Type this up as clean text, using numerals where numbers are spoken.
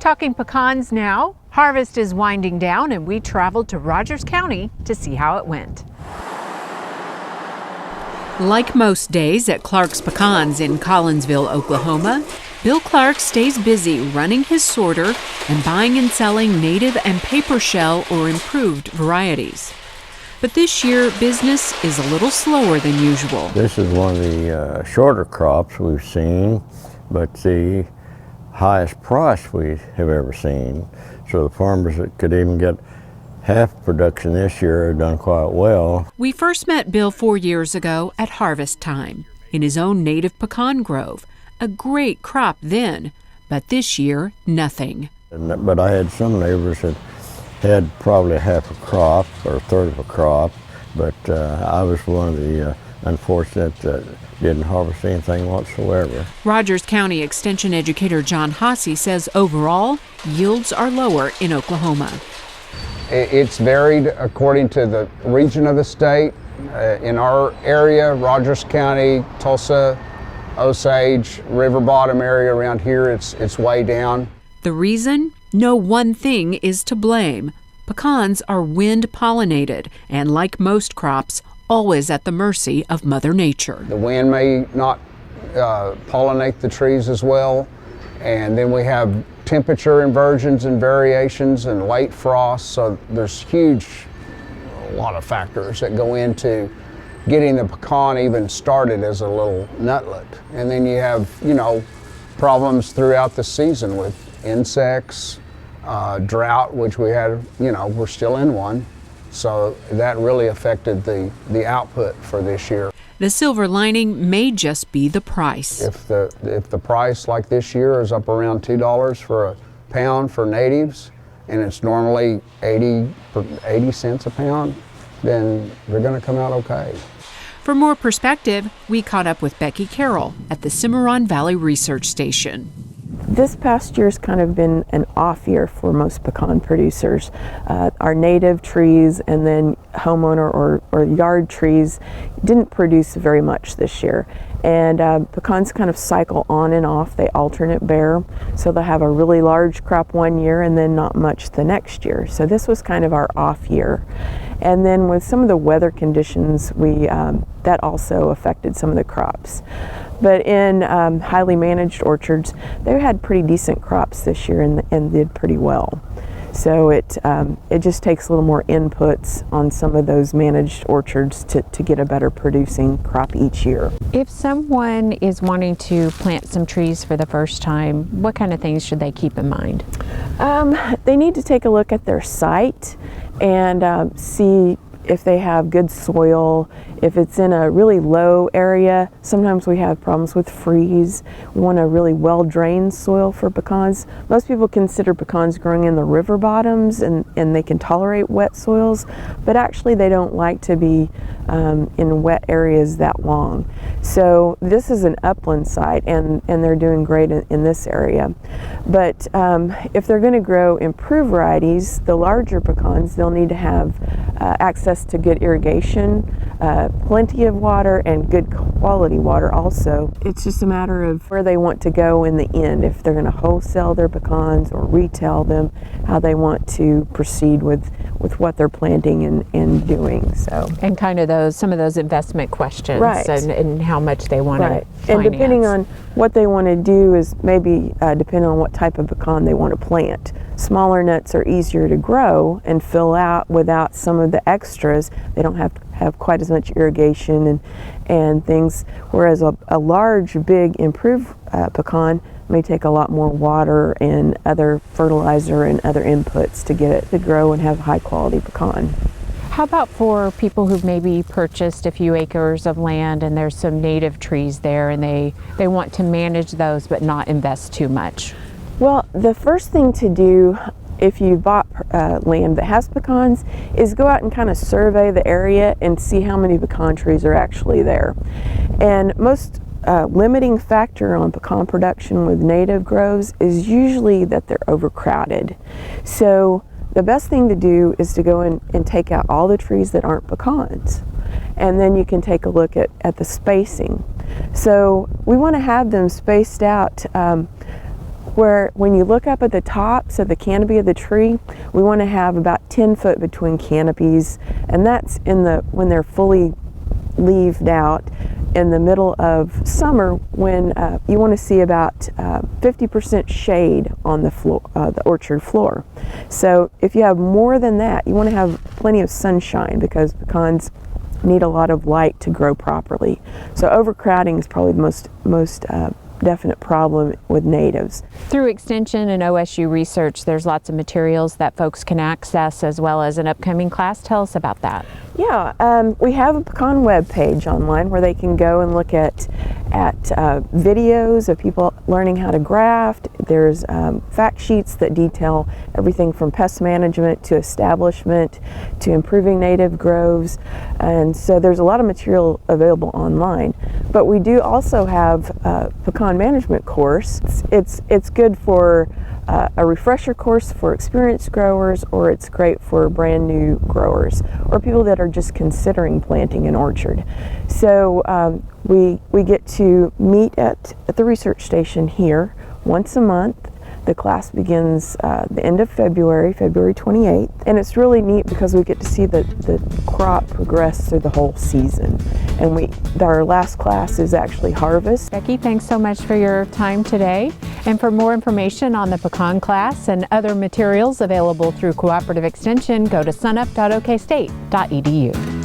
Talking pecans now. Harvest is winding down and we traveled to Rogers County to see how it went. Like most days at Clark's Pecans in Collinsville, Oklahoma, Bill Clark stays busy running his sorter and buying and selling native and paper shell or improved varieties. But this year, business is a little slower than usual. This is one of the shorter crops we've seen, but the highest price we have ever seen. So the farmers that could even get half production this year have done quite well. We first met Bill 4 years ago at harvest time in his own native pecan grove. A great crop then, but this year, nothing. But I had some neighbors that had probably half a crop or a third of a crop, but I was one of the unfortunate that didn't harvest anything whatsoever. Rogers County Extension Educator John Hasse says overall, yields are lower in Oklahoma. It's varied according to the region of the state. In our area, Rogers County, Tulsa, Osage, River Bottom area around here, it's way down. The reason? No one thing is to blame. Pecans are wind pollinated and, like most crops, always at the mercy of Mother Nature. The wind may not pollinate the trees as well, and then we have temperature inversions and variations and late frost, so there's a lot of factors that go into getting the pecan even started as a little nutlet. And then you have, problems throughout the season with insects, drought, which we had, we're still in one. So that really affected the output for this year. The silver lining may just be the price. If the price like this year is up around $2 for a pound for natives, and it's normally 80 cents a pound, then they're going to come out okay. For more perspective, we caught up with Becky Carroll at the Cimarron Valley Research Station. This past year's kind of been an off year for most pecan producers. Our native trees and then homeowner or yard trees didn't produce very much this year. And pecans kind of cycle on and off. They alternate bear. So they'll have a really large crop one year and then not much the next year. So this was kind of our off year. And then with some of the weather conditions, that also affected some of the crops. But in highly managed orchards, they had pretty decent crops this year and did pretty well. So it just takes a little more inputs on some of those managed orchards to get a better producing crop each year. If someone is wanting to plant some trees for the first time, what kind of things should they keep in mind? They need to take a look at their site and see if they have good soil. If it's in a really low area, sometimes we have problems with freeze. We want a really well-drained soil for pecans. Most people consider pecans growing in the river bottoms and they can tolerate wet soils, but actually they don't like to be in wet areas that long. So this is an upland site and they're doing great in this area. But if they're going to grow improved varieties, the larger pecans, they'll need to have access to good irrigation, plenty of water, and good quality water also. It's just a matter of where they want to go in the end, if they're going to wholesale their pecans or retail them, how they want to proceed with what they're planting and doing. So, and kind of some of those investment questions, right, and how much they want right. to finance. And depending on what they want to do is maybe depending on what type of pecan they want to plant. Smaller nuts are easier to grow and fill out without some of the extras. They don't have quite as much irrigation and things, whereas a large, big, improved pecan may take a lot more water and other fertilizer and other inputs to get it to grow and have high quality pecan. How about for people who've maybe purchased a few acres of land and there's some native trees there and they want to manage those but not invest too much? Well, the first thing to do if you bought land that has pecans is go out and kind of survey the area and see how many pecan trees are actually there. And most limiting factor on pecan production with native groves is usually that they're overcrowded. So the best thing to do is to go in and take out all the trees that aren't pecans. And then you can take a look at the spacing. So we want to have them spaced out where when you look up at the top, so the canopy of the tree, we want to have about 10 foot between canopies, and that's when they're fully leaved out. In the middle of summer, when you want to see about 50% shade on the floor, the orchard floor. So if you have more than that, you want to have plenty of sunshine, because pecans need a lot of light to grow properly. So overcrowding is probably the most definite problem with natives. Through Extension and OSU research, there's lots of materials that folks can access, as well as an upcoming class. Tell us about that. Yeah, we have a pecan web page online where they can go and look at videos of people learning how to graft. There's fact sheets that detail everything from pest management to establishment to improving native groves, and so there's a lot of material available online. But we do also have a pecan management course. It's good for a refresher course for experienced growers, or it's great for brand new growers or people that are just considering planting an orchard. So we get to meet at the research station here once a month. The class begins the end of February 28th, and it's really neat because we get to see the crop progress through the whole season. And our last class is actually harvest. Becky, thanks so much for your time today. And for more information on the pecan class and other materials available through Cooperative Extension, go to sunup.okstate.edu.